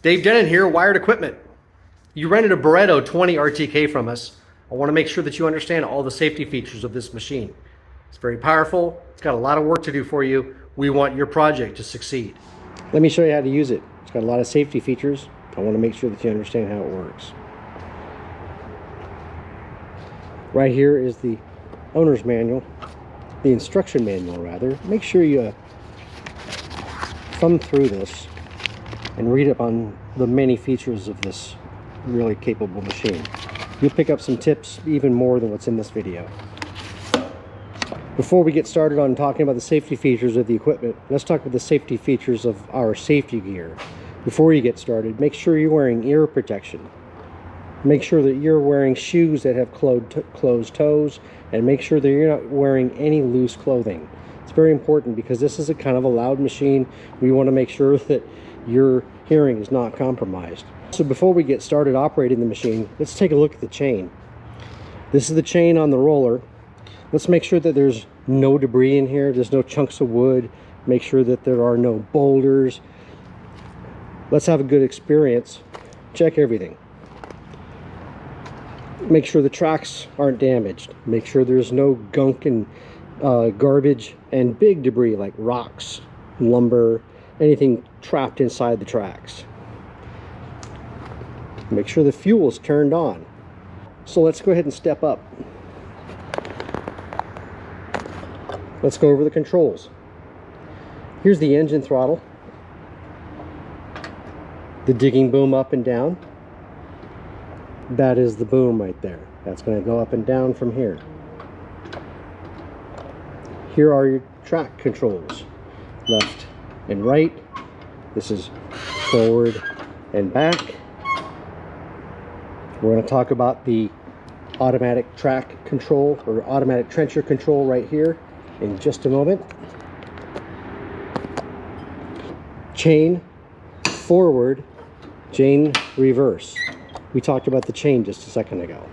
Dave Denon here, Wired Equipment. You rented a Barreto 20 RTK from us. I want to make sure that you understand all the safety features of this machine. It's very powerful. It's got a lot of work to do for you. We want your project to succeed. Let me show you how to use it. It's got a lot of safety features. I want to make sure that you understand how it works. Right here is the owner's manual, the instruction manual rather. Make sure you thumb through this and read up on the many features of this really capable machine. You'll pick up some tips even more than what's in this video. Before we get started on talking about the safety features of the equipment, let's talk about the safety features of our safety gear. Before you get started, make sure you're wearing ear protection. Make sure that you're wearing shoes that have closed toes, and make sure that you're not wearing any loose clothing. It's very important because this is a kind of a loud machine. We want to make sure that your hearing is not compromised. So before we get started operating the machine, let's take a look at the chain. This is the chain on the roller. Let's make sure that there's no debris in here. There's no chunks of wood. Make sure that there are no boulders. Let's have a good experience. Check everything. Make sure the tracks aren't damaged. Make sure there's no gunk and garbage and big debris like rocks, lumber, anything trapped inside the tracks. Make sure the fuel is turned on. So let's go ahead and step up. Let's go over the controls. Here's the engine throttle, the digging boom up and down. That is the boom right there. That's going to go up and down from here. Here are your track controls, left and right. This is forward and back. We're going to talk about the automatic track control or automatic trencher control right here in just a moment. Chain forward, chain reverse. We talked about the chain just a second ago.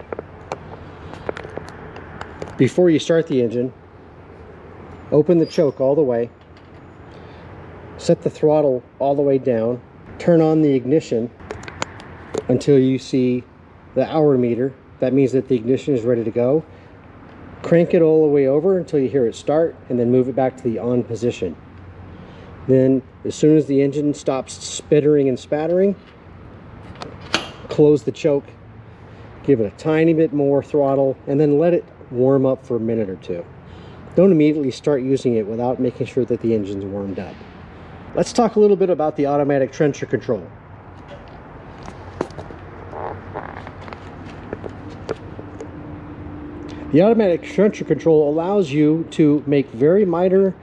Before you start the engine, open the choke all the way, set the throttle all the way down, turn on the ignition until you see the hour meter. That means that the ignition is ready to go. Crank it all the way over until you hear it start, and then move it back to the on position. Then as soon as the engine stops spittering and spattering, close the choke, give it a tiny bit more throttle, and then let it warm up for a minute or two. Don't immediately start using it without making sure that the engine's warmed up. Let's talk a little bit about the automatic trencher control. The automatic trencher control allows you to make very minor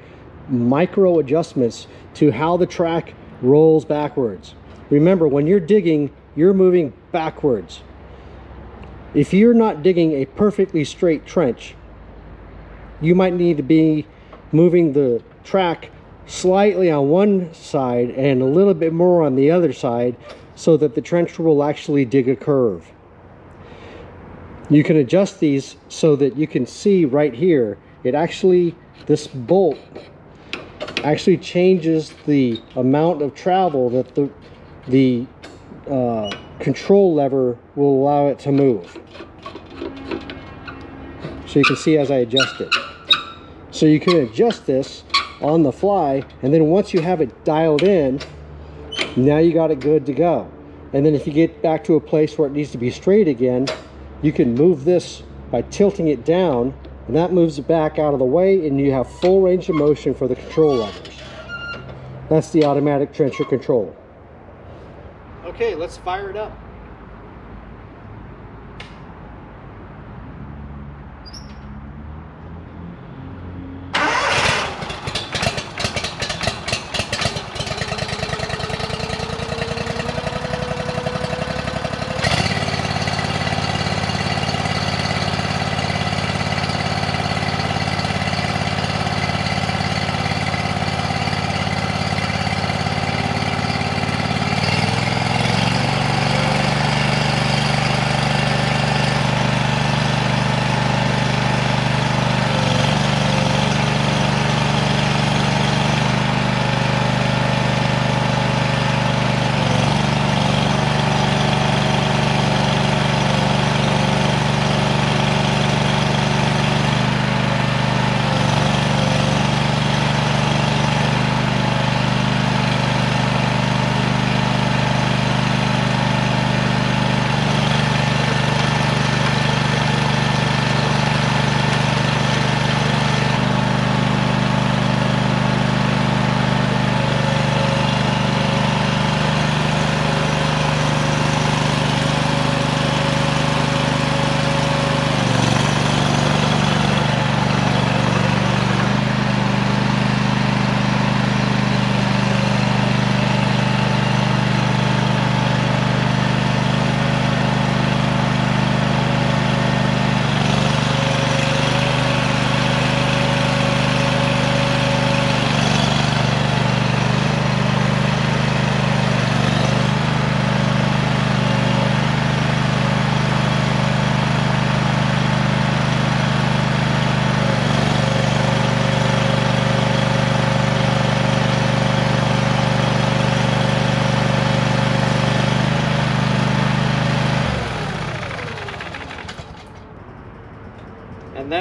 micro adjustments to how the track rolls backwards. Remember, when you're digging, you're moving backwards. If you're not digging a perfectly straight trench, you might need to be moving the track slightly on one side and a little bit more on the other side so that the trencher will actually dig a curve. You can adjust these so that you can see right here, this bolt actually changes the amount of travel that the control lever will allow it to move. So you can see as I adjust it. So you can adjust this on the fly, and then once you have it dialed in, now you got it good to go. And then if you get back to a place where it needs to be straight again, you can move this by tilting it down, and that moves it back out of the way, and you have full range of motion for the control levers. That's the automatic trencher control. Okay, let's fire it up.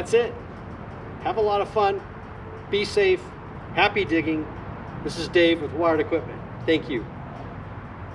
that's it. Have a lot of fun. Be safe. Happy digging. This is Dave with Wired Equipment. Thank you.